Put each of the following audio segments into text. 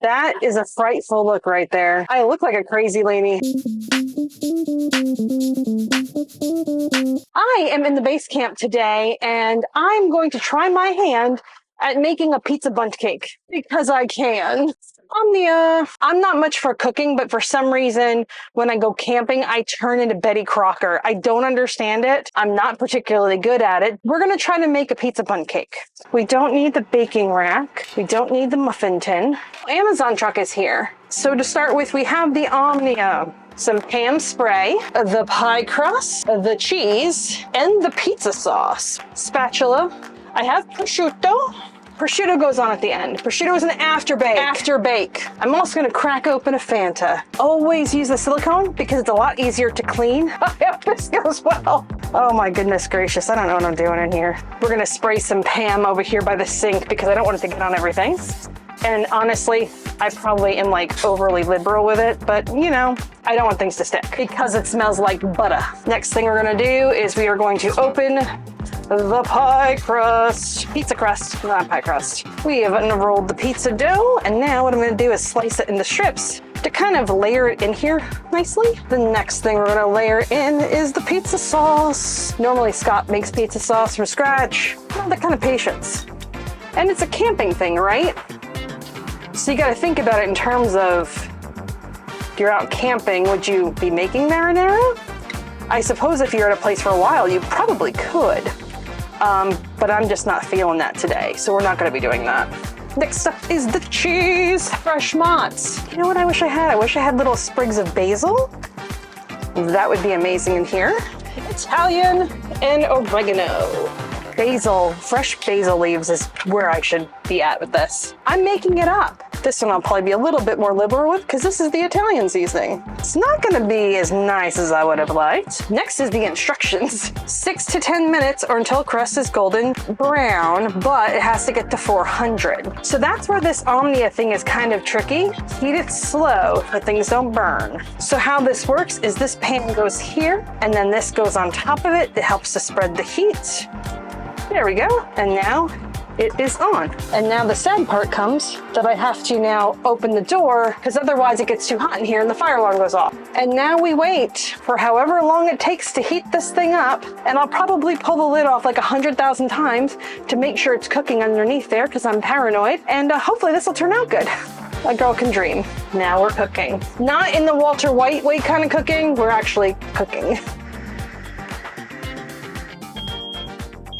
That is a frightful look right there. I look like a crazy lady. I am in the base camp today, and I'm going to try my hand at making a pizza bundt cake because I can. Omnia. I'm not much for cooking, but for some reason, when I go camping, I turn into Betty Crocker. I don't understand it. I'm not particularly good at it. We're going to try to make a pizza bundt cake. We don't need the baking rack. We don't need the muffin tin. Amazon truck is here. So to start with, we have the Omnia. Some ham spray, the pie crust, the cheese, and the pizza sauce. Spatula. I have prosciutto. Prosciutto goes on at the end. Prosciutto is an after bake. I'm also gonna crack open a Fanta. Always use the silicone because it's a lot easier to clean. I hope this goes well. Oh my goodness gracious, I don't know what I'm doing in here. We're gonna spray some Pam over here by the sink because I don't want it to get on everything. And honestly, I probably am like overly liberal with it, but you know, I don't want things to stick because it smells like butter. Next thing we're gonna do is we are going to open the pie crust, pizza crust, not pie crust. We have unrolled the pizza dough, and now what I'm gonna do is slice it into strips to kind of layer it in here nicely. The next thing we're gonna layer in is the pizza sauce. Normally Scott makes pizza sauce from scratch. Not that kind of patience. And it's a camping thing, right? So you gotta think about it in terms of, if you're out camping, would you be making marinara? I suppose if you're at a place for a while, you probably could. But I'm just not feeling that today, so we're not gonna be doing that. Next up is the cheese. Fresh mozz. You know what I wish I had? I wish I had little sprigs of basil. That would be amazing in here. Italian and oregano. Basil, fresh basil leaves is where I should be at with this. I'm making it up. This one I'll probably be a little bit more liberal with because this is the Italian seasoning. It's not gonna be as nice as I would have liked. Next is the instructions. 6 to 10 minutes or until crust is golden brown, but it has to get to 400. So that's where this Omnia thing is kind of tricky. Heat it slow so things don't burn. So how this works is this pan goes here and then this goes on top of it. It helps to spread the heat. There we go. And now it is on. And now the sad part comes that I have to now open the door because otherwise it gets too hot in here and the fire alarm goes off. And now we wait for however long it takes to heat this thing up. And I'll probably pull the lid off like 100,000 times to make sure it's cooking underneath there because I'm paranoid. And hopefully this will turn out good. A girl can dream. Now we're cooking. Not in the Walter White way kind of cooking. We're actually cooking.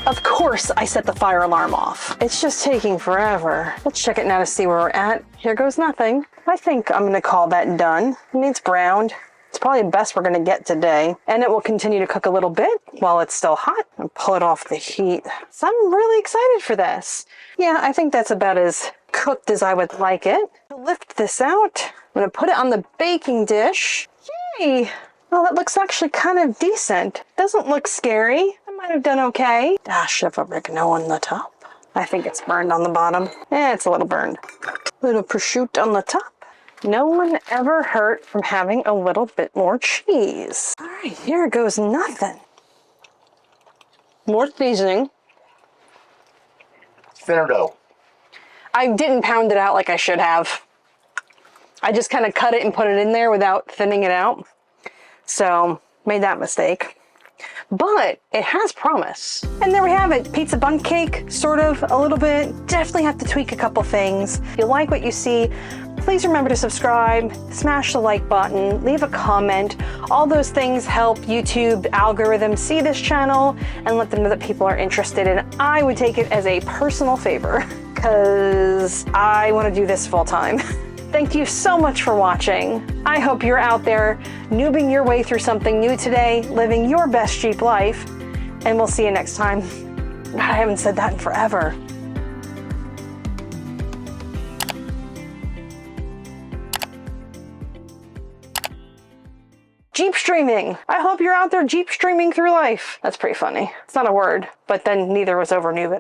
Of course, I set the fire alarm off. It's just taking forever. Let's check it now to see where we're at. Here goes nothing. I think I'm gonna call that done. I mean, it's browned. It's probably the best we're gonna get today. And it will continue to cook a little bit while it's still hot and pull it off the heat. So I'm really excited for this. Yeah, I think that's about as cooked as I would like it. I'll lift this out. I'm gonna put it on the baking dish. Yay! Well, that looks actually kind of decent. Doesn't look scary. Might have done okay. Dash of oregano on the top. I think it's burned on the bottom. It's a little burned. Little prosciutto on the top. No one ever hurt from having a little bit more cheese. All right, here goes nothing. More seasoning. Thinner dough. I didn't pound it out like I should have. I just kind of cut it and put it in there without thinning it out. So, made that mistake. But it has promise. And there we have it, pizza bundt cake, sort of, a little bit. Definitely have to tweak a couple things. If you like what you see, please remember to subscribe, smash the like button, leave a comment. All those things help YouTube algorithm see this channel and let them know that people are interested. And I would take it as a personal favor because I want to do this full time. Thank you so much for watching. I hope you're out there noobing your way through something new today, living your best Jeep life, and we'll see you next time. God, I haven't said that in forever. Jeep streaming. I hope you're out there Jeep streaming through life. That's pretty funny. It's not a word, but then neither was over noobing.